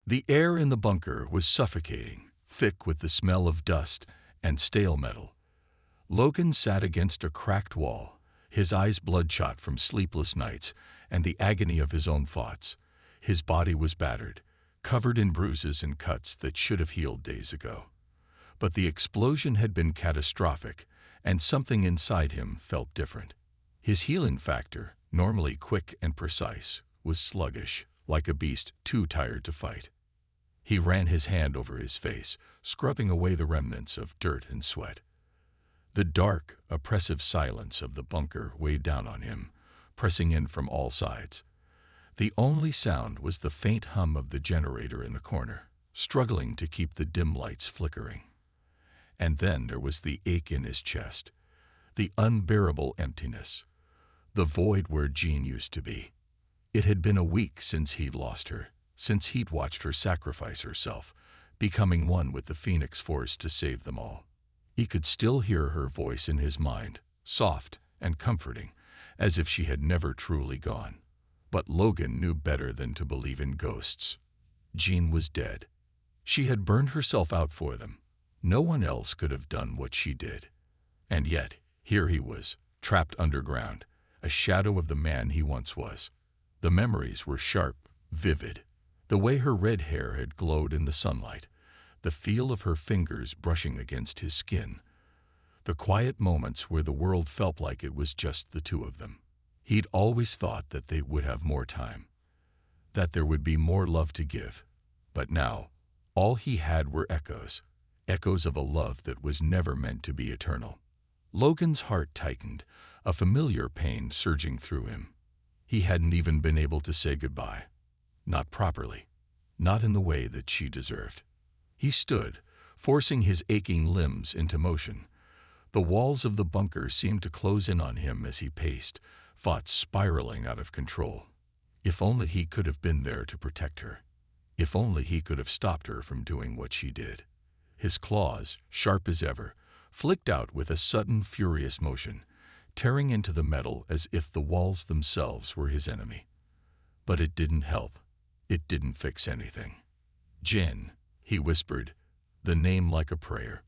The air in the bunker was suffocating, thick with the smell of dust and stale metal. Logan sat against a cracked wall, his eyes bloodshot from sleepless nights and the agony of his own thoughts. His body was battered, covered in bruises and cuts that should have healed days ago. But the explosion had been catastrophic, and something inside him felt different. His healing factor, normally quick and precise, was sluggish, like a beast too tired to fight. He ran his hand over his face, scrubbing away the remnants of dirt and sweat. The dark, oppressive silence of the bunker weighed down on him, pressing in from all sides. The only sound was the faint hum of the generator in the corner, struggling to keep the dim lights flickering. And then there was the ache in his chest, the unbearable emptiness, the void where Jean used to be. It had been a week since he'd lost her, since he'd watched her sacrifice herself, becoming one with the Phoenix Force to save them all. He could still hear her voice in his mind, soft and comforting, as if she had never truly gone. But Logan knew better than to believe in ghosts. Jean was dead. She had burned herself out for them. No one else could have done what she did. And yet, here he was, trapped underground, a shadow of the man he once was. The memories were sharp, vivid. The way her red hair had glowed in the sunlight, the feel of her fingers brushing against his skin, the quiet moments where the world felt like it was just the two of them. He'd always thought that they would have more time, that there would be more love to give. But now, all he had were echoes of a love that was never meant to be eternal. Logan's heart tightened, a familiar pain surging through him. He hadn't even been able to say goodbye. Not properly. Not in the way that she deserved. He stood, forcing his aching limbs into motion. The walls of the bunker seemed to close in on him as he paced, thoughts spiraling out of control. If only he could have been there to protect her. If only he could have stopped her from doing what she did. His claws, sharp as ever, flicked out with a sudden furious motion, tearing into the metal as if the walls themselves were his enemy. But it didn't help. It didn't fix anything. "Jen," he whispered, the name like a prayer.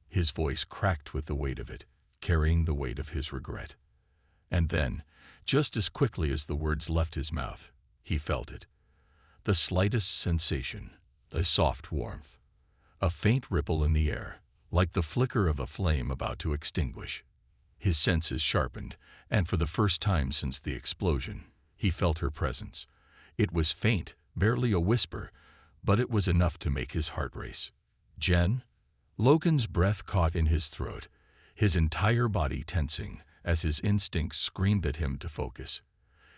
His voice cracked with the weight of it, carrying the weight of his regret. And then, just as quickly as the words left his mouth, he felt it. The slightest sensation, a soft warmth, a faint ripple in the air, like the flicker of a flame about to extinguish. His senses sharpened, and for the first time since the explosion, he felt her presence. It was faint, barely a whisper, but it was enough to make his heart race. "Jen?" Logan's breath caught in his throat, his entire body tensing as his instincts screamed at him to focus.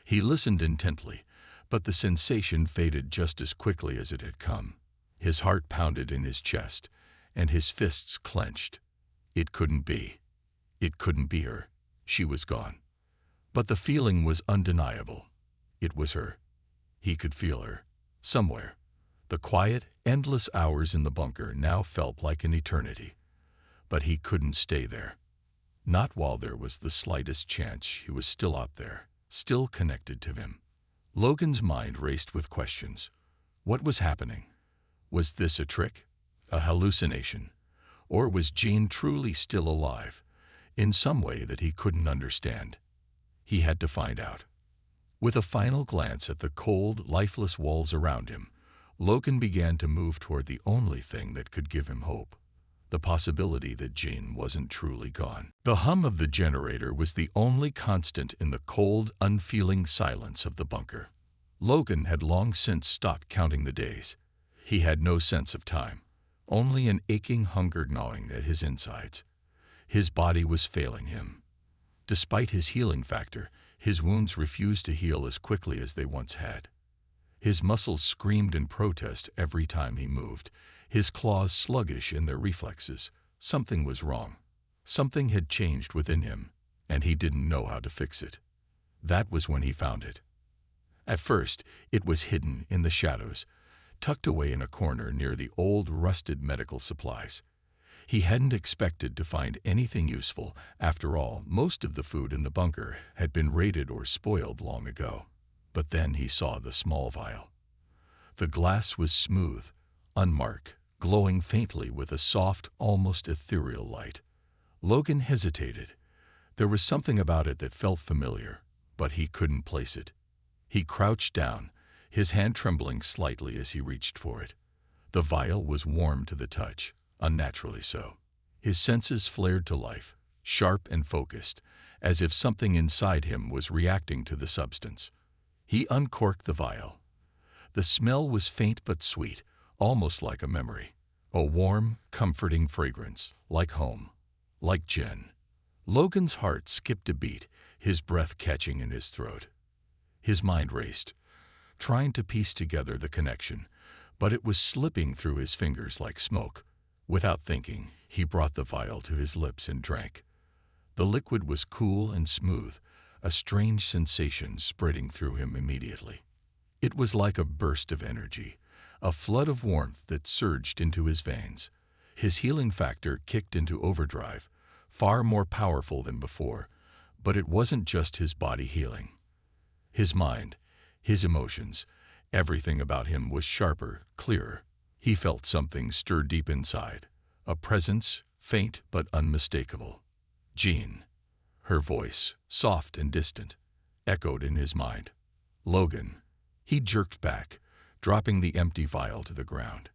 He listened intently, but the sensation faded just as quickly as it had come. His heart pounded in his chest, and his fists clenched. It couldn't be. It couldn't be her. She was gone. But the feeling was undeniable. It was her. He could feel her. Somewhere. The quiet, endless hours in the bunker now felt like an eternity. But he couldn't stay there. Not while there was the slightest chance she was still out there, still connected to him. Logan's mind raced with questions. What was happening? Was this a trick? A hallucination? Or was Jean truly still alive, in some way that he couldn't understand? He had to find out. With a final glance at the cold, lifeless walls around him, Logan began to move toward the only thing that could give him hope. The possibility that Jean wasn't truly gone. The hum of the generator was the only constant in the cold, unfeeling silence of the bunker. Logan had long since stopped counting the days. He had no sense of time, only an aching hunger gnawing at his insides. His body was failing him. Despite his healing factor, his wounds refused to heal as quickly as they once had. His muscles screamed in protest every time he moved, his claws sluggish in their reflexes. Something was wrong. Something had changed within him, and he didn't know how to fix it. That was when he found it. At first, it was hidden in the shadows, tucked away in a corner near the old, rusted medical supplies. He hadn't expected to find anything useful. After all, most of the food in the bunker had been raided or spoiled long ago. But then he saw the small vial. The glass was smooth, unmarked, glowing faintly with a soft, almost ethereal light. Logan hesitated. There was something about it that felt familiar, but he couldn't place it. He crouched down, his hand trembling slightly as he reached for it. The vial was warm to the touch, unnaturally so. His senses flared to life, sharp and focused, as if something inside him was reacting to the substance. He uncorked the vial. The smell was faint but sweet, almost like a memory. A warm, comforting fragrance, like home, like Jen. Logan's heart skipped a beat, his breath catching in his throat. His mind raced, trying to piece together the connection, but it was slipping through his fingers like smoke. Without thinking, he brought the vial to his lips and drank. The liquid was cool and smooth, a strange sensation spreading through him immediately. It was like a burst of energy, a flood of warmth that surged into his veins. His healing factor kicked into overdrive, far more powerful than before, but it wasn't just his body healing. His mind, his emotions, everything about him was sharper, clearer. He felt something stir deep inside, a presence, faint but unmistakable. Jean. Her voice, soft and distant, echoed in his mind. Logan. He jerked back, dropping the empty vial to the ground.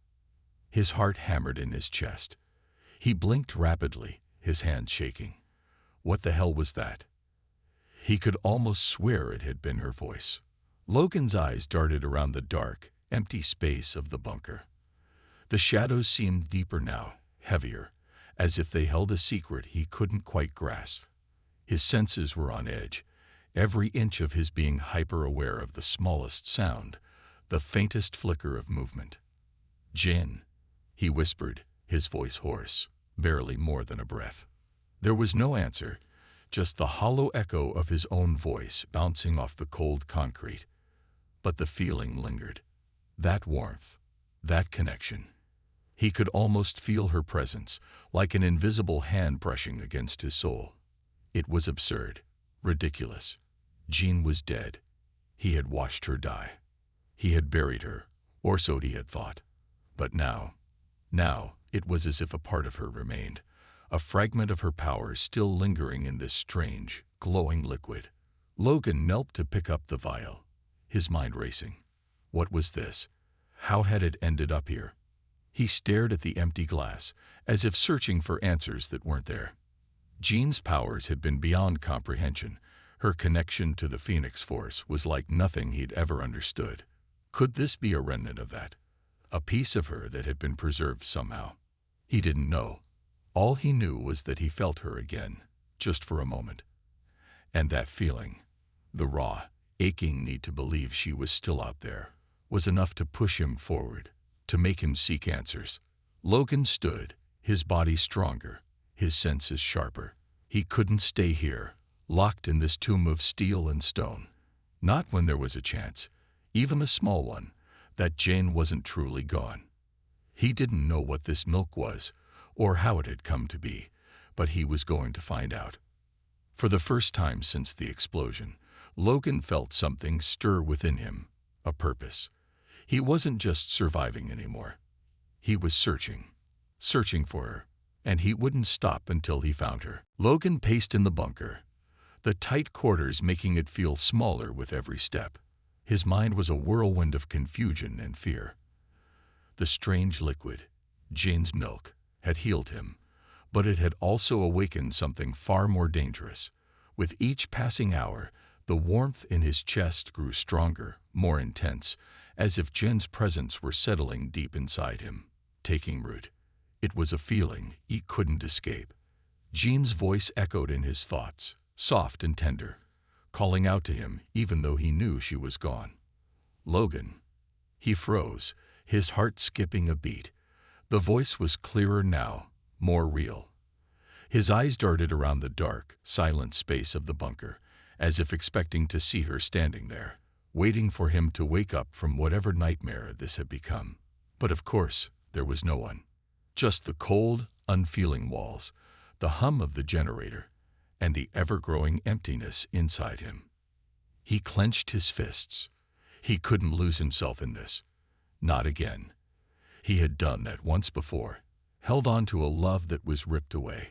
His heart hammered in his chest. He blinked rapidly, his hands shaking. What the hell was that? He could almost swear it had been her voice. Logan's eyes darted around the dark, empty space of the bunker. The shadows seemed deeper now, heavier, as if they held a secret he couldn't quite grasp. His senses were on edge, every inch of his being hyper-aware of the smallest sound, the faintest flicker of movement. "Jen," he whispered, his voice hoarse, barely more than a breath. There was no answer, just the hollow echo of his own voice bouncing off the cold concrete. But the feeling lingered. That warmth, that connection. He could almost feel her presence, like an invisible hand brushing against his soul. It was absurd, ridiculous. Jean was dead. He had watched her die. He had buried her, or so he had thought. But now, it was as if a part of her remained, a fragment of her power still lingering in this strange, glowing liquid. Logan knelt to pick up the vial, his mind racing. What was this? How had it ended up here? He stared at the empty glass, as if searching for answers that weren't there. Jean's powers had been beyond comprehension. Her connection to the Phoenix Force was like nothing he'd ever understood. Could this be a remnant of that? A piece of her that had been preserved somehow? He didn't know. All he knew was that he felt her again, just for a moment. And that feeling, the raw, aching need to believe she was still out there, was enough to push him forward, to make him seek answers. Logan stood, his body stronger, his senses sharper. He couldn't stay here, locked in this tomb of steel and stone. Not when there was a chance, even a small one, that Jane wasn't truly gone. He didn't know what this milk was, or how it had come to be, but he was going to find out. For the first time since the explosion, Logan felt something stir within him, a purpose. He wasn't just surviving anymore. He was searching for her, and he wouldn't stop until he found her. Logan paced in the bunker, the tight quarters making it feel smaller with every step. His mind was a whirlwind of confusion and fear. The strange liquid, Jane's milk, had healed him, but it had also awakened something far more dangerous. With each passing hour, the warmth in his chest grew stronger, more intense, as if Jen's presence were settling deep inside him, taking root. It was a feeling he couldn't escape. Jean's voice echoed in his thoughts, soft and tender, calling out to him even though he knew she was gone. Logan. He froze, his heart skipping a beat. The voice was clearer now, more real. His eyes darted around the dark, silent space of the bunker, as if expecting to see her standing there, waiting for him to wake up from whatever nightmare this had become. But of course, there was no one. Just the cold, unfeeling walls, the hum of the generator, and the ever-growing emptiness inside him. He clenched his fists. He couldn't lose himself in this. Not again. He had done that once before, held on to a love that was ripped away,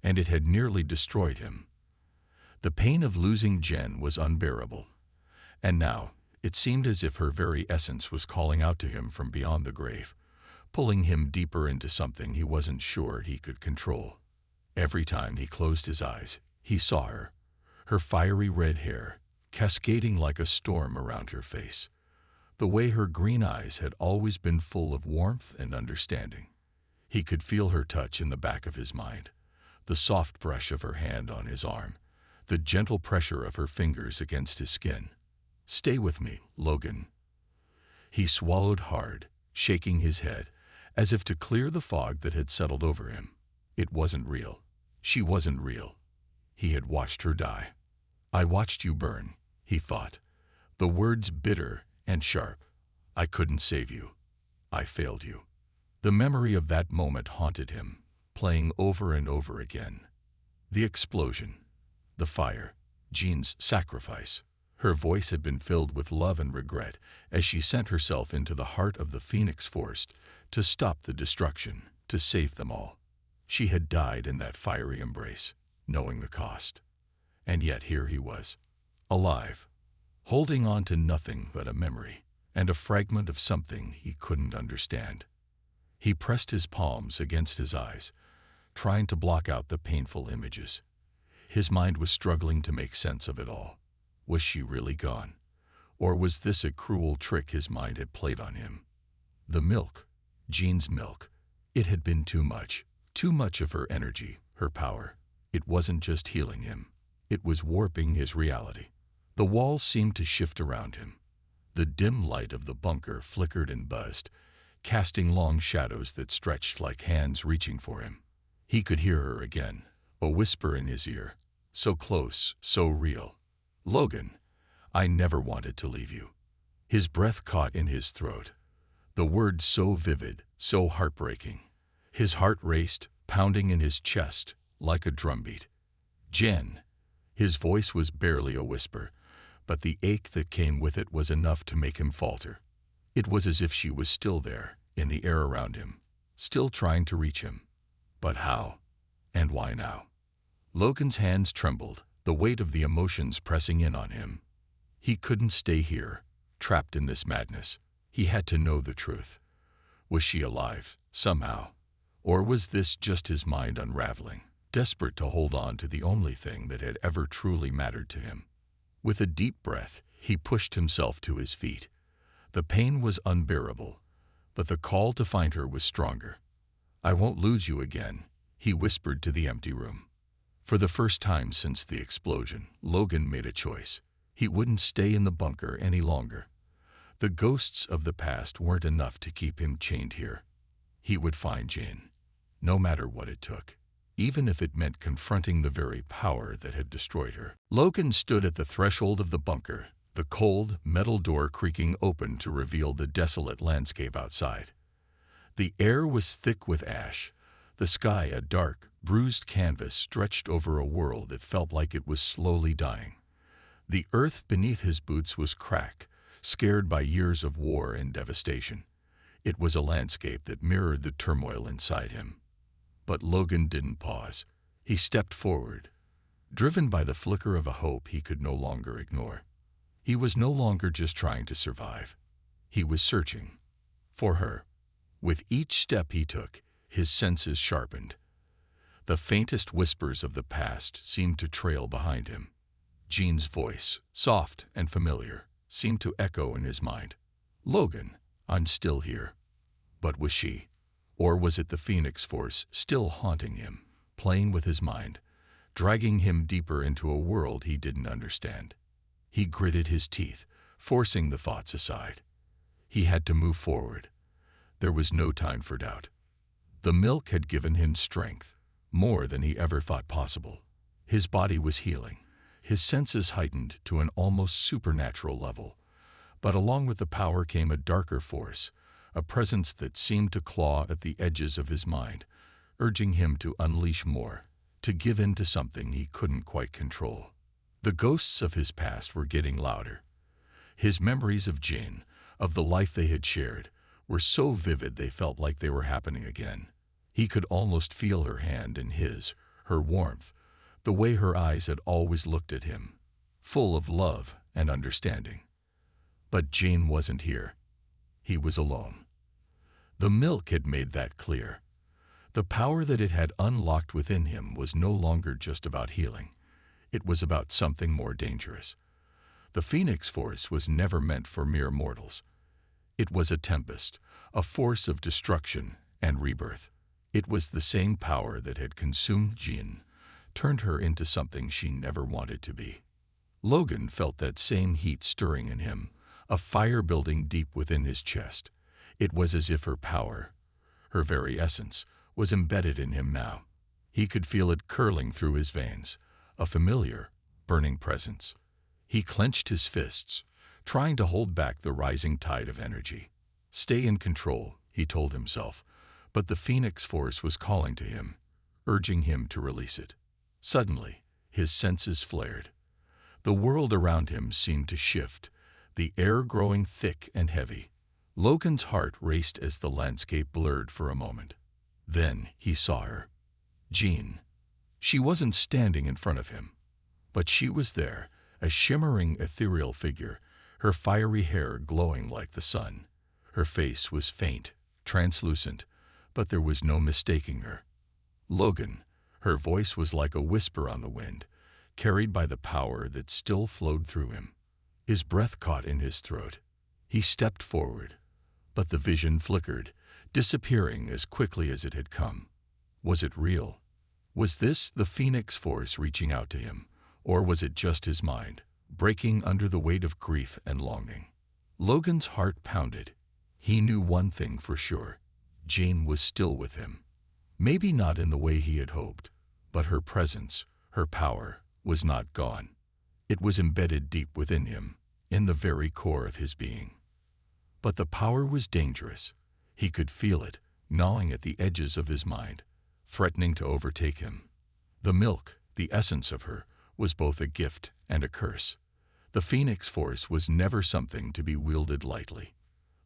and it had nearly destroyed him. The pain of losing Jen was unbearable, and now it seemed as if her very essence was calling out to him from beyond the grave, pulling him deeper into something he wasn't sure he could control. Every time he closed his eyes, he saw her fiery red hair, cascading like a storm around her face, the way her green eyes had always been full of warmth and understanding. He could feel her touch in the back of his mind, the soft brush of her hand on his arm, the gentle pressure of her fingers against his skin. "Stay with me, Logan." He swallowed hard, shaking his head, as if to clear the fog that had settled over him. It wasn't real. She wasn't real. He had watched her die. "I watched you burn," he thought, the words bitter and sharp. "I couldn't save you. I failed you." The memory of that moment haunted him, playing over and over again. The explosion, the fire, Jean's sacrifice. Her voice had been filled with love and regret as she sent herself into the heart of the Phoenix Force to stop the destruction, to save them all. She had died in that fiery embrace, knowing the cost. And yet here he was, alive, holding on to nothing but a memory and a fragment of something he couldn't understand. He pressed his palms against his eyes, trying to block out the painful images. His mind was struggling to make sense of it all. Was she really gone? Or was this a cruel trick his mind had played on him? The milk, Jean's milk, it had been too much of her energy, her power. It wasn't just healing him. It was warping his reality. The walls seemed to shift around him. The dim light of the bunker flickered and buzzed, casting long shadows that stretched like hands reaching for him. He could hear her again, a whisper in his ear, so close, so real. "Logan, I never wanted to leave you." His breath caught in his throat, the words so vivid, so heartbreaking. His heart raced, pounding in his chest like a drumbeat. "Jen." His voice was barely a whisper, but the ache that came with it was enough to make him falter. It was as if she was still there, in the air around him, still trying to reach him. But how? And why now? Logan's hands trembled, the weight of the emotions pressing in on him. He couldn't stay here, trapped in this madness. He had to know the truth. Was she alive, somehow? Or was this just his mind unraveling, desperate to hold on to the only thing that had ever truly mattered to him? With a deep breath, he pushed himself to his feet. The pain was unbearable, but the call to find her was stronger. "I won't lose you again," he whispered to the empty room. For the first time since the explosion, Logan made a choice. He wouldn't stay in the bunker any longer. The ghosts of the past weren't enough to keep him chained here. He would find Jane, no matter what it took, even if it meant confronting the very power that had destroyed her. Logan stood at the threshold of the bunker, the cold, metal door creaking open to reveal the desolate landscape outside. The air was thick with ash, the sky a dark, bruised canvas stretched over a world that felt like it was slowly dying. The earth beneath his boots was cracked, scared by years of war and devastation. It was a landscape that mirrored the turmoil inside him. But Logan didn't pause. He stepped forward, driven by the flicker of a hope he could no longer ignore. He was no longer just trying to survive. He was searching for her. With each step he took, his senses sharpened. The faintest whispers of the past seemed to trail behind him. Jean's voice, soft and familiar, seemed to echo in his mind. "Logan, I'm still here." But was she? Or was it the Phoenix Force still haunting him, playing with his mind, dragging him deeper into a world he didn't understand? He gritted his teeth, forcing the thoughts aside. He had to move forward. There was no time for doubt. The milk had given him strength, more than he ever thought possible. His body was healing, his senses heightened to an almost supernatural level. But along with the power came a darker force, a presence that seemed to claw at the edges of his mind, urging him to unleash more, to give in to something he couldn't quite control. The ghosts of his past were getting louder. His memories of Jane, of the life they had shared, were so vivid they felt like they were happening again. He could almost feel her hand in his, her warmth, the way her eyes had always looked at him, full of love and understanding. But Jane wasn't here. He was alone. The milk had made that clear. The power that it had unlocked within him was no longer just about healing. It was about something more dangerous. The Phoenix Force was never meant for mere mortals. It was a tempest, a force of destruction and rebirth. It was the same power that had consumed Jean, turned her into something she never wanted to be. Logan felt that same heat stirring in him, a fire building deep within his chest. It was as if her power, her very essence, was embedded in him now. He could feel it curling through his veins, a familiar, burning presence. He clenched his fists, trying to hold back the rising tide of energy. Stay in control, he told himself, but the Phoenix Force was calling to him, urging him to release it. Suddenly, his senses flared. The world around him seemed to shift, the air growing thick and heavy. Logan's heart raced as the landscape blurred for a moment. Then he saw her. Jean. She wasn't standing in front of him, but she was there, a shimmering ethereal figure, her fiery hair glowing like the sun. Her face was faint, translucent, but there was no mistaking her. Logan. Her voice was like a whisper on the wind, carried by the power that still flowed through him. His breath caught in his throat. He stepped forward, but the vision flickered, disappearing as quickly as it had come. Was it real? Was this the Phoenix Force reaching out to him, or was it just his mind, breaking under the weight of grief and longing? Logan's heart pounded. He knew one thing for sure. Jane was still with him. Maybe not in the way he had hoped, but her presence, her power, was not gone. It was embedded deep within him, in the very core of his being. But the power was dangerous. He could feel it, gnawing at the edges of his mind, threatening to overtake him. The milk, the essence of her, was both a gift and a curse. The Phoenix Force was never something to be wielded lightly.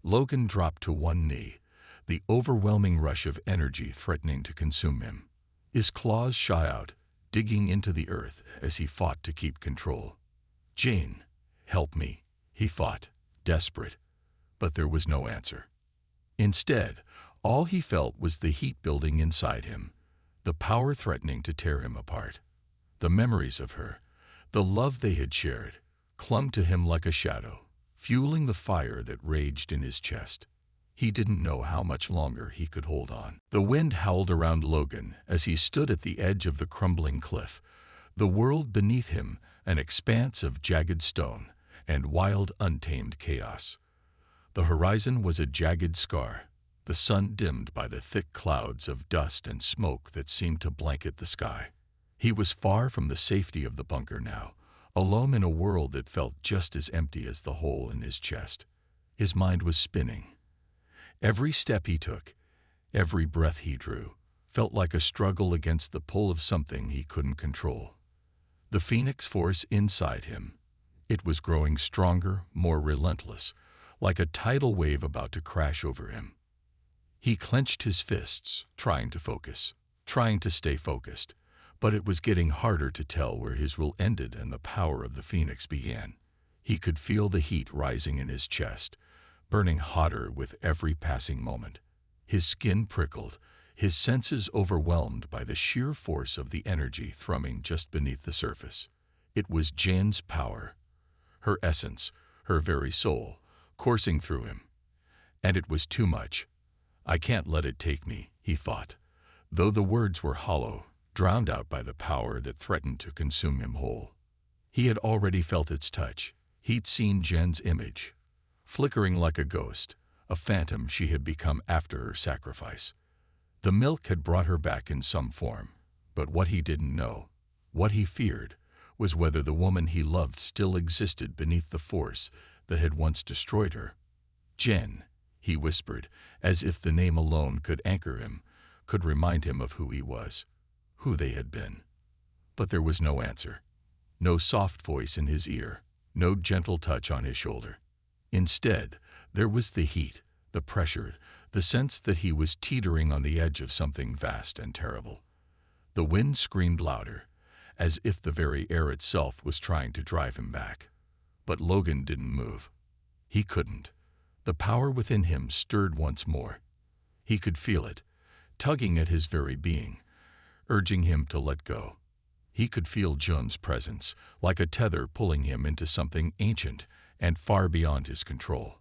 Logan dropped to one knee, the overwhelming rush of energy threatening to consume him. His claws shot out, digging into the earth as he fought to keep control. Jane, help me, he fought, desperate. But there was no answer. Instead, all he felt was the heat building inside him, the power threatening to tear him apart. The memories of her, the love they had shared, clung to him like a shadow, fueling the fire that raged in his chest. He didn't know how much longer he could hold on. The wind howled around Logan as he stood at the edge of the crumbling cliff, the world beneath him an expanse of jagged stone and wild, untamed chaos. The horizon was a jagged scar, the sun dimmed by the thick clouds of dust and smoke that seemed to blanket the sky. He was far from the safety of the bunker now, alone in a world that felt just as empty as the hole in his chest. His mind was spinning. Every step he took, every breath he drew, felt like a struggle against the pull of something he couldn't control. The Phoenix Force inside him. It was growing stronger, more relentless, like a tidal wave about to crash over him. He clenched his fists, trying to stay focused, but it was getting harder to tell where his will ended and the power of the Phoenix began. He could feel the heat rising in his chest, burning hotter with every passing moment. His skin prickled, his senses overwhelmed by the sheer force of the energy thrumming just beneath the surface. It was Jane's power, her essence, her very soul, coursing through him. And it was too much. I can't let it take me, he thought, though the words were hollow, drowned out by the power that threatened to consume him whole. He had already felt its touch. He'd seen Jen's image, flickering like a ghost, a phantom she had become after her sacrifice. The milk had brought her back in some form, but what he didn't know, what he feared, was whether the woman he loved still existed beneath the force that had once destroyed her. Jen, he whispered, as if the name alone could anchor him, could remind him of who he was, who they had been. But there was no answer, no soft voice in his ear, no gentle touch on his shoulder. Instead, there was the heat, the pressure, the sense that he was teetering on the edge of something vast and terrible. The wind screamed louder, as if the very air itself was trying to drive him back. But Logan didn't move. He couldn't. The power within him stirred once more. He could feel it, tugging at his very being, urging him to let go. He could feel Jun's presence, like a tether pulling him into something ancient and far beyond his control.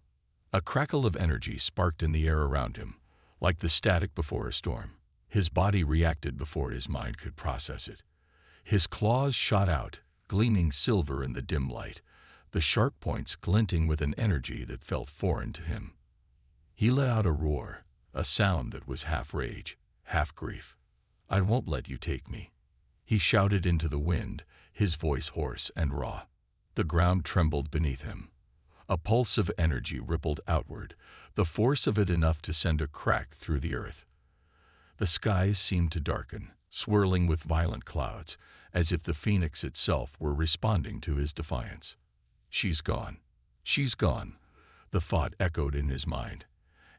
A crackle of energy sparked in the air around him, like the static before a storm. His body reacted before his mind could process it. His claws shot out, gleaming silver in the dim light, the sharp points glinting with an energy that felt foreign to him. He let out a roar, a sound that was half rage, half grief. "I won't let you take me," he shouted into the wind, his voice hoarse and raw. The ground trembled beneath him. A pulse of energy rippled outward, the force of it enough to send a crack through the earth. The skies seemed to darken, swirling with violent clouds, as if the phoenix itself were responding to his defiance. "She's gone. She's gone," the thought echoed in his mind.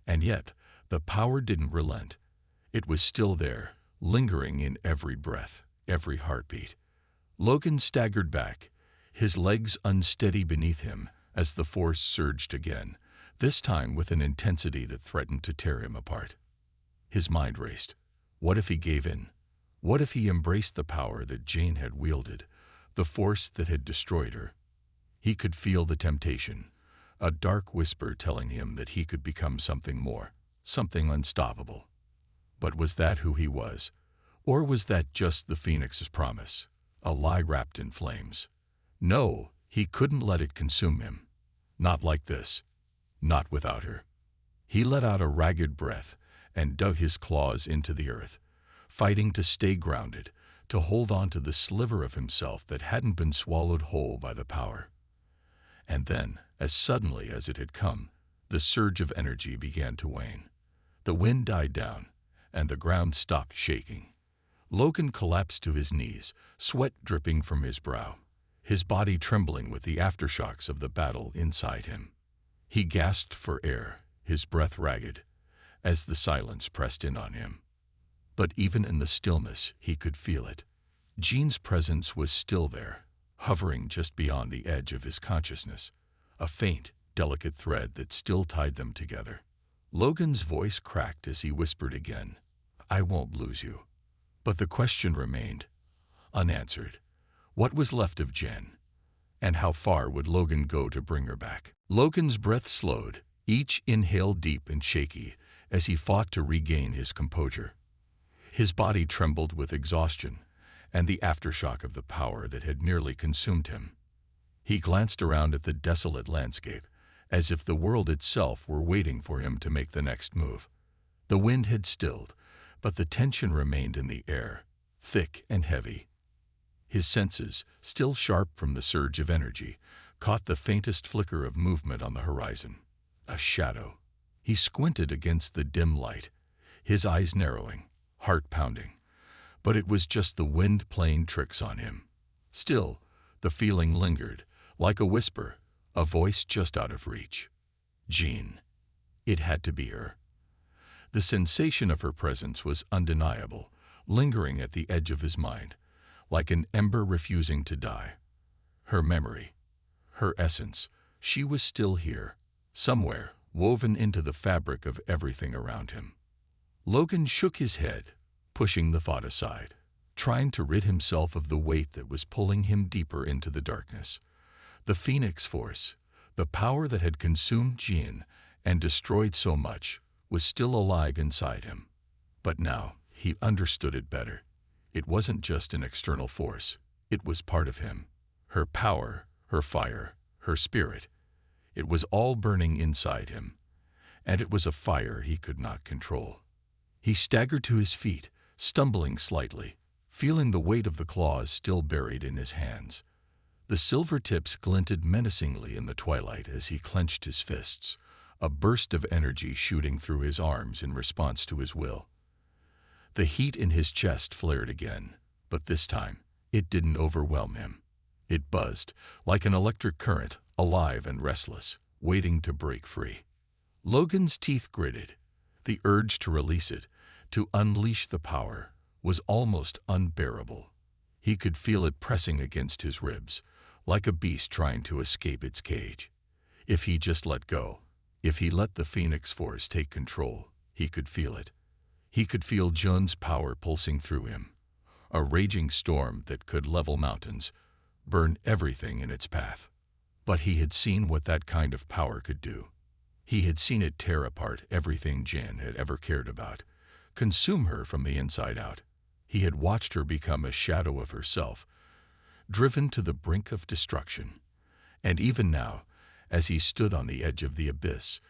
And yet, the power didn't relent. It was still there, lingering in every breath, every heartbeat. Logan staggered back, his legs unsteady beneath him as the force surged again, this time with an intensity that threatened to tear him apart. His mind raced. What if he gave in? What if he embraced the power that Jane had wielded, the force that had destroyed her? He could feel the temptation, a dark whisper telling him that he could become something more, something unstoppable. But was that who he was? Or was that just the Phoenix's promise, a lie wrapped in flames? No, he couldn't let it consume him. Not like this. Not without her. He let out a ragged breath and dug his claws into the earth, fighting to stay grounded, to hold on to the sliver of himself that hadn't been swallowed whole by the power. And then, as suddenly as it had come, the surge of energy began to wane. The wind died down, and the ground stopped shaking. Logan collapsed to his knees, sweat dripping from his brow, his body trembling with the aftershocks of the battle inside him. He gasped for air, his breath ragged, as the silence pressed in on him. But even in the stillness, he could feel it. Jean's presence was still there, hovering just beyond the edge of his consciousness, a faint, delicate thread that still tied them together. Logan's voice cracked as he whispered again, "I won't lose you." But the question remained, unanswered. What was left of Jen? And how far would Logan go to bring her back? Logan's breath slowed, each inhale deep and shaky, as he fought to regain his composure. His body trembled with exhaustion and the aftershock of the power that had nearly consumed him. He glanced around at the desolate landscape, as if the world itself were waiting for him to make the next move. The wind had stilled, but the tension remained in the air, thick and heavy. His senses, still sharp from the surge of energy, caught the faintest flicker of movement on the horizon. A shadow. He squinted against the dim light, his eyes narrowing, heart pounding. But it was just the wind playing tricks on him. Still, the feeling lingered, like a whisper, a voice just out of reach. Jean. It had to be her. The sensation of her presence was undeniable, lingering at the edge of his mind, like an ember refusing to die. Her memory, her essence, she was still here, somewhere, woven into the fabric of everything around him. Logan shook his head, pushing the thought aside, trying to rid himself of the weight that was pulling him deeper into the darkness. The Phoenix Force, the power that had consumed Jean and destroyed so much, was still alive inside him. But now, he understood it better. It wasn't just an external force. It was part of him. Her power, her fire, her spirit. It was all burning inside him. And it was a fire he could not control. He staggered to his feet, stumbling slightly, feeling the weight of the claws still buried in his hands. The silver tips glinted menacingly in the twilight as he clenched his fists, a burst of energy shooting through his arms in response to his will. The heat in his chest flared again, but this time, it didn't overwhelm him. It buzzed, like an electric current, alive and restless, waiting to break free. Logan's teeth gritted. The urge to release it, to unleash the power, was almost unbearable. He could feel it pressing against his ribs, like a beast trying to escape its cage. If he just let go, if he let the Phoenix Force take control, he could feel it. He could feel Jun's power pulsing through him, a raging storm that could level mountains, burn everything in its path. But he had seen what that kind of power could do. He had seen it tear apart everything Jan had ever cared about, consume her from the inside out. He had watched her become a shadow of herself, driven to the brink of destruction. And even now, as he stood on the edge of the abyss,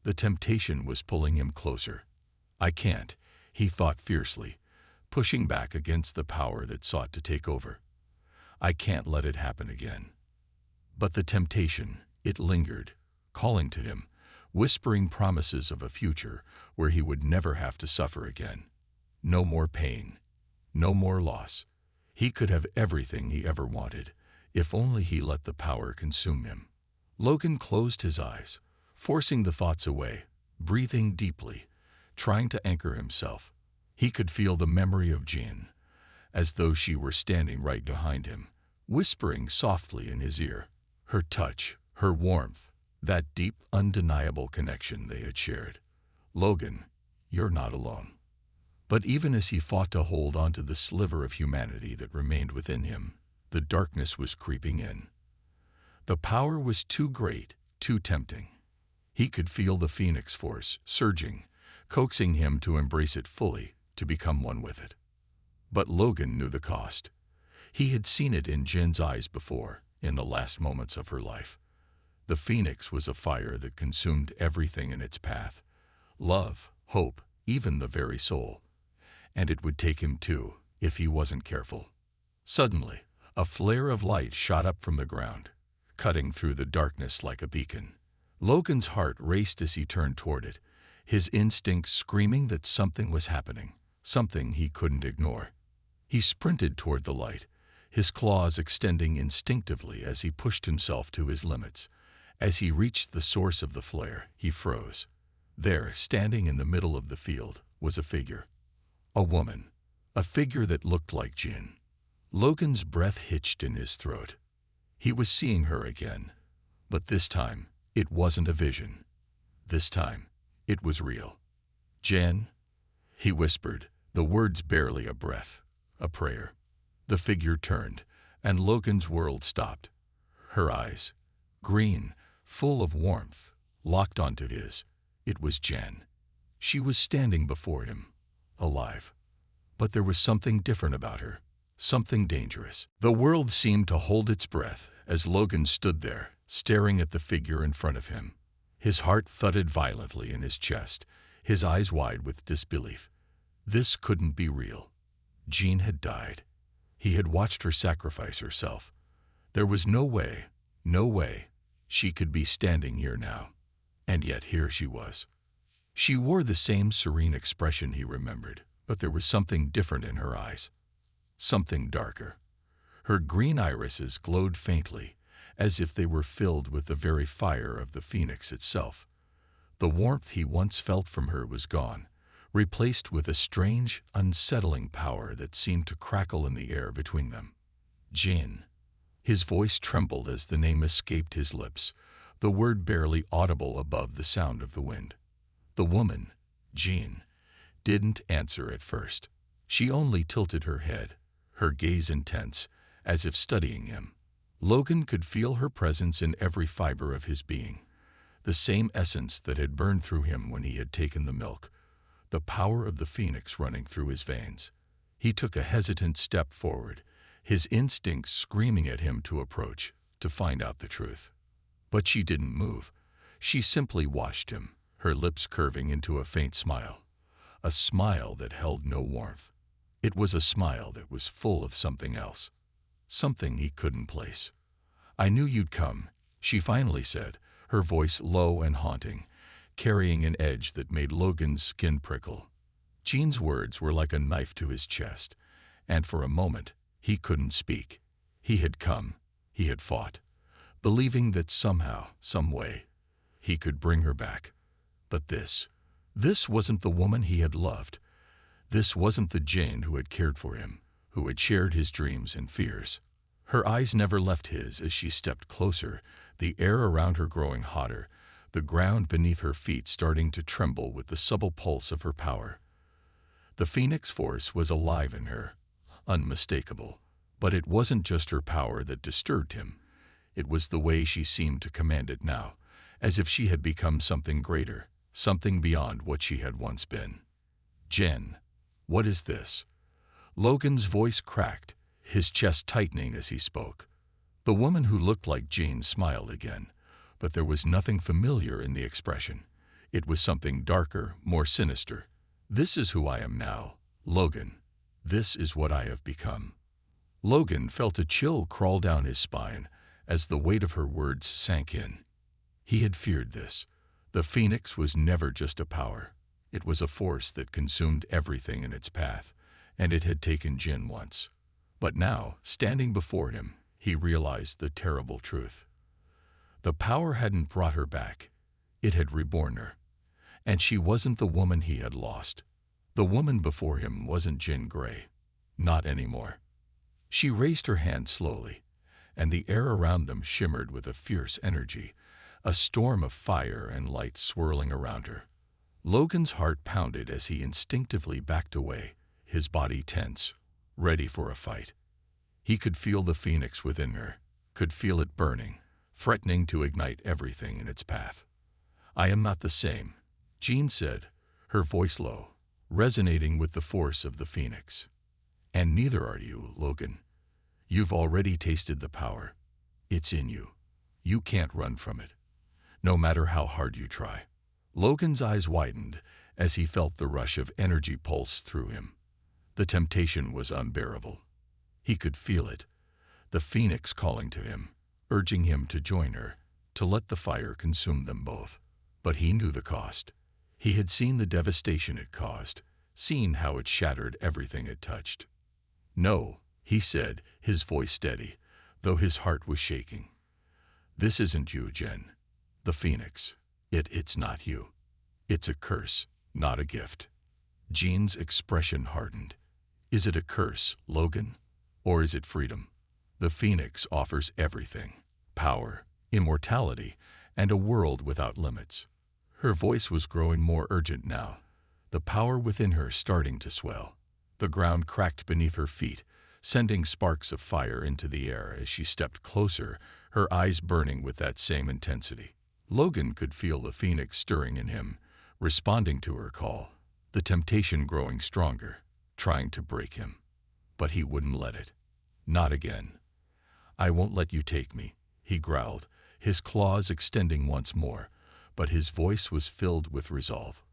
the temptation was pulling him closer. I can't, he thought fiercely, pushing back against the power that sought to take over. I can't let it happen again. But the temptation, it lingered, calling to him, whispering promises of a future where he would never have to suffer again. No more pain, no more loss. He could have everything he ever wanted, if only he let the power consume him. Logan closed his eyes, forcing the thoughts away, breathing deeply, trying to anchor himself. He could feel the memory of Jean, as though she were standing right behind him, whispering softly in his ear. Her touch, her warmth, that deep, undeniable connection they had shared. Logan, you're not alone. But even as he fought to hold on to the sliver of humanity that remained within him, the darkness was creeping in. The power was too great, too tempting. He could feel the Phoenix Force surging, coaxing him to embrace it fully, to become one with it. But Logan knew the cost. He had seen it in Jen's eyes before, in the last moments of her life. The Phoenix was a fire that consumed everything in its path. Love, hope, even the very soul. And it would take him too, if he wasn't careful. Suddenly, a flare of light shot up from the ground, cutting through the darkness like a beacon. Logan's heart raced as he turned toward it, his instincts screaming that something was happening, something he couldn't ignore. He sprinted toward the light, his claws extending instinctively as he pushed himself to his limits. As he reached the source of the flare, he froze. There, standing in the middle of the field, was a figure. A woman. A figure that looked like Jin. Logan's breath hitched in his throat. He was seeing her again. But this time, it wasn't a vision. This time, it was real. "Jen," he whispered, the words barely a breath, a prayer. The figure turned, and Logan's world stopped. Her eyes, green, full of warmth, locked onto his. It was Jen. She was standing before him, alive. But there was something different about her, something dangerous. The world seemed to hold its breath as Logan stood there, staring at the figure in front of him. His heart thudded violently in his chest, his eyes wide with disbelief. This couldn't be real. Jean had died. He had watched her sacrifice herself. There was no way she could be standing here now. And yet here she was. She wore the same serene expression he remembered, but there was something different in her eyes. Something darker. Her green irises glowed faintly, as if they were filled with the very fire of the Phoenix itself. The warmth he once felt from her was gone, replaced with a strange, unsettling power that seemed to crackle in the air between them. Jin. His voice trembled as the name escaped his lips, the word barely audible above the sound of the wind. The woman, Jean, didn't answer at first. She only tilted her head, her gaze intense, as if studying him. Logan could feel her presence in every fiber of his being, the same essence that had burned through him when he had taken the milk, the power of the Phoenix running through his veins. He took a hesitant step forward, his instincts screaming at him to approach, to find out the truth. But she didn't move. She simply watched him, her lips curving into a faint smile, a smile that held no warmth. It was a smile that was full of something else, something he couldn't place. "I knew you'd come," she finally said, her voice low and haunting, carrying an edge that made Logan's skin prickle. Jean's words were like a knife to his chest, and for a moment, he couldn't speak. He had come, he had fought, believing that somehow, some way, he could bring her back. But this wasn't the woman he had loved. This wasn't the Jane who had cared for him, who had shared his dreams and fears. Her eyes never left his as she stepped closer, the air around her growing hotter, the ground beneath her feet starting to tremble with the subtle pulse of her power. The Phoenix Force was alive in her, unmistakable. But it wasn't just her power that disturbed him. It was the way she seemed to command it now, as if she had become something greater, something beyond what she had once been. "Jen, what is this?" Logan's voice cracked, his chest tightening as he spoke. The woman who looked like Jane smiled again, but there was nothing familiar in the expression. It was something darker, more sinister. "This is who I am now, Logan. This is what I have become." Logan felt a chill crawl down his spine as the weight of her words sank in. He had feared this. The Phoenix was never just a power. It was a force that consumed everything in its path, and it had taken Jin once. But now, standing before him, he realized the terrible truth. The power hadn't brought her back. It had reborn her. And she wasn't the woman he had lost. The woman before him wasn't Jin Grey. Not anymore. She raised her hand slowly, and the air around them shimmered with a fierce energy, a storm of fire and light swirling around her. Logan's heart pounded as he instinctively backed away, his body tense, ready for a fight. He could feel the Phoenix within her, could feel it burning, threatening to ignite everything in its path. "I am not the same," Jean said, her voice low, resonating with the force of the Phoenix. "And neither are you, Logan. You've already tasted the power. It's in you. You can't run from it, no matter how hard you try." Logan's eyes widened as he felt the rush of energy pulse through him. The temptation was unbearable. He could feel it, the Phoenix calling to him, urging him to join her, to let the fire consume them both. But he knew the cost. He had seen the devastation it caused, seen how it shattered everything it touched. "No," he said, his voice steady, though his heart was shaking. "This isn't you, Jen. The Phoenix. It's not you. It's a curse, not a gift." Jean's expression hardened. "Is it a curse, Logan? Or is it freedom? The Phoenix offers everything. Power, immortality, and a world without limits." Her voice was growing more urgent now, the power within her starting to swell. The ground cracked beneath her feet, sending sparks of fire into the air as she stepped closer, her eyes burning with that same intensity. Logan could feel the Phoenix stirring in him, responding to her call, the temptation growing stronger, trying to break him. But he wouldn't let it. Not again. "I won't let you take me," he growled, his claws extending once more, but his voice was filled with resolve.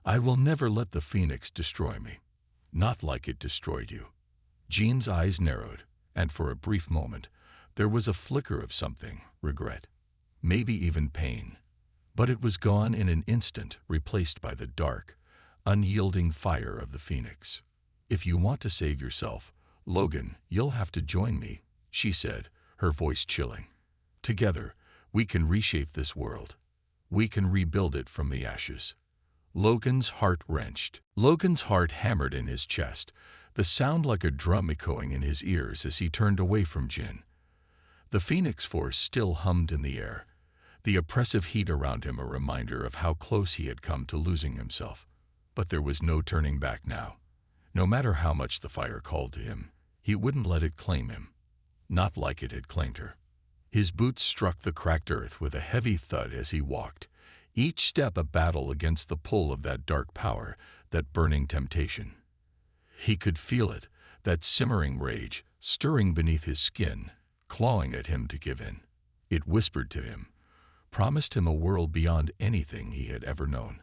"I will never let the Phoenix destroy me. Not like it destroyed you." Jean's eyes narrowed, and for a brief moment, there was a flicker of something, regret, maybe even pain. But it was gone in an instant, replaced by the dark, unyielding fire of the Phoenix. "If you want to save yourself, Logan, you'll have to join me," she said, her voice chilling. "Together, we can reshape this world. We can rebuild it from the ashes." Logan's heart wrenched. Logan's heart hammered in his chest, the sound like a drum echoing in his ears as he turned away from Jin. The Phoenix Force still hummed in the air, the oppressive heat around him a reminder of how close he had come to losing himself. But there was no turning back now. No matter how much the fire called to him, he wouldn't let it claim him. Not like it had claimed her. His boots struck the cracked earth with a heavy thud as he walked, each step a battle against the pull of that dark power, that burning temptation. He could feel it, that simmering rage, stirring beneath his skin, clawing at him to give in. It whispered to him, promised him a world beyond anything he had ever known,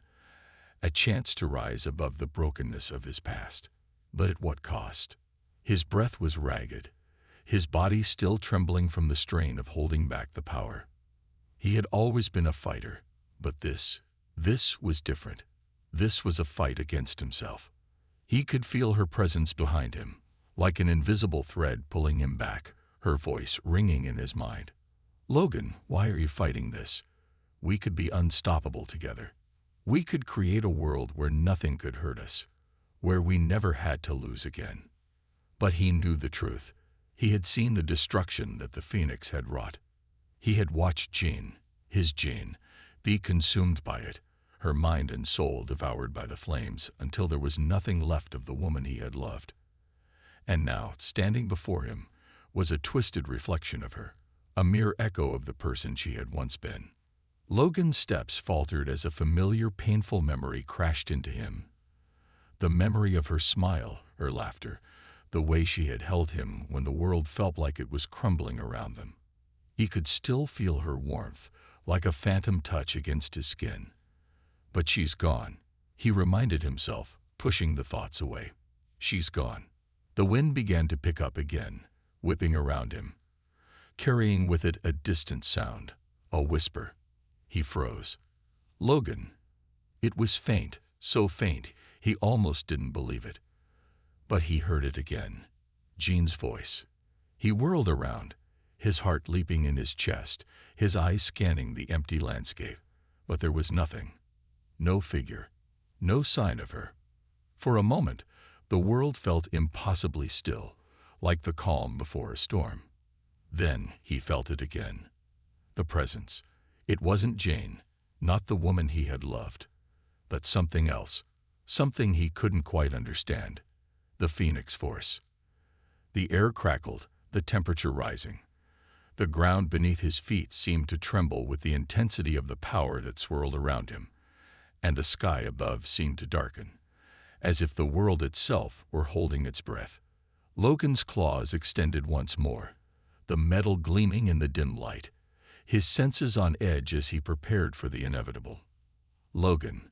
a chance to rise above the brokenness of his past. But at what cost? His breath was ragged, his body still trembling from the strain of holding back the power. He had always been a fighter, but this was different. This was a fight against himself. He could feel her presence behind him, like an invisible thread pulling him back, her voice ringing in his mind. "Logan, why are you fighting this? We could be unstoppable together." We could create a world where nothing could hurt us, where we never had to lose again. But he knew the truth. He had seen the destruction that the Phoenix had wrought. He had watched Jean, his Jean, be consumed by it, her mind and soul devoured by the flames until there was nothing left of the woman he had loved. And now, standing before him, was a twisted reflection of her, a mere echo of the person she had once been. Logan's steps faltered as a familiar, painful memory crashed into him. The memory of her smile, her laughter, the way she had held him when the world felt like it was crumbling around them. He could still feel her warmth, like a phantom touch against his skin. But she's gone, he reminded himself, pushing the thoughts away. She's gone. The wind began to pick up again, whipping around him, carrying with it a distant sound, a whisper. He froze. Logan. It was faint, so faint he almost didn't believe it. But he heard it again. Jean's voice. He whirled around, his heart leaping in his chest, his eyes scanning the empty landscape. But there was nothing. No figure. No sign of her. For a moment, the world felt impossibly still, like the calm before a storm. Then he felt it again. The presence. It wasn't Jane, not the woman he had loved, but something else, something he couldn't quite understand. The Phoenix Force. The air crackled, the temperature rising. The ground beneath his feet seemed to tremble with the intensity of the power that swirled around him, and the sky above seemed to darken, as if the world itself were holding its breath. Logan's claws extended once more, the metal gleaming in the dim light, his senses on edge as he prepared for the inevitable. Logan.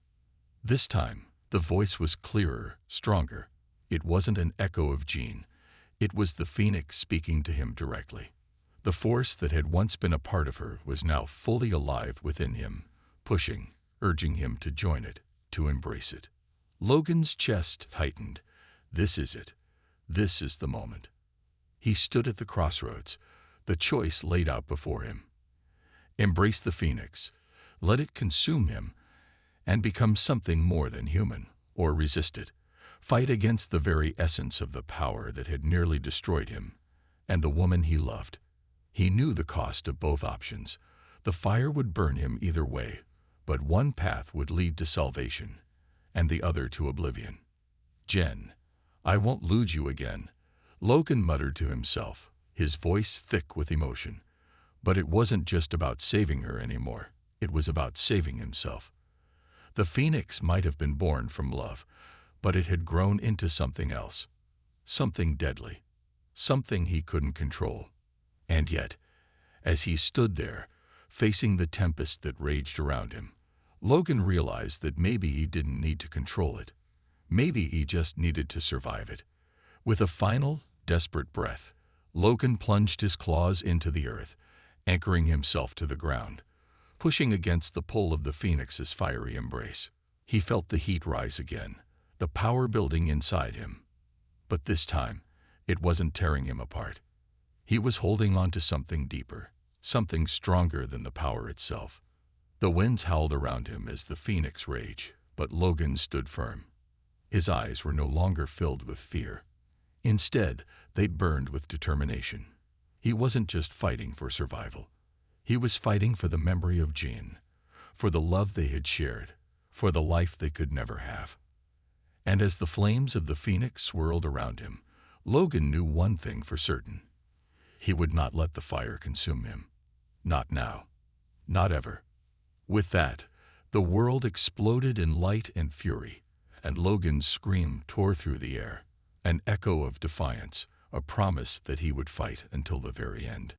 This time, the voice was clearer, stronger. It wasn't an echo of Jean. It was the Phoenix speaking to him directly. The force that had once been a part of her was now fully alive within him, pushing, urging him to join it, to embrace it. Logan's chest tightened. This is it. This is the moment. He stood at the crossroads, the choice laid out before him. Embrace the Phoenix, let it consume him, and become something more than human, or resist it, fight against the very essence of the power that had nearly destroyed him, and the woman he loved. He knew the cost of both options. The fire would burn him either way, but one path would lead to salvation, and the other to oblivion. Jen, I won't lose you again, Logan muttered to himself, his voice thick with emotion. But it wasn't just about saving her anymore. It was about saving himself. The Phoenix might have been born from love, but it had grown into something else, something deadly, something he couldn't control. And yet, as he stood there, facing the tempest that raged around him, Logan realized that maybe he didn't need to control it. Maybe he just needed to survive it. With a final, desperate breath, Logan plunged his claws into the earth, anchoring himself to the ground, pushing against the pull of the Phoenix's fiery embrace. He felt the heat rise again, the power building inside him. But this time, it wasn't tearing him apart. He was holding on to something deeper, something stronger than the power itself. The winds howled around him as the Phoenix raged, but Logan stood firm. His eyes were no longer filled with fear. Instead, they burned with determination. He wasn't just fighting for survival. He was fighting for the memory of Jean, for the love they had shared, for the life they could never have. And as the flames of the Phoenix swirled around him, Logan knew one thing for certain. He would not let the fire consume him. Not now. Not ever. With that, the world exploded in light and fury, and Logan's scream tore through the air, an echo of defiance, a promise that he would fight until the very end.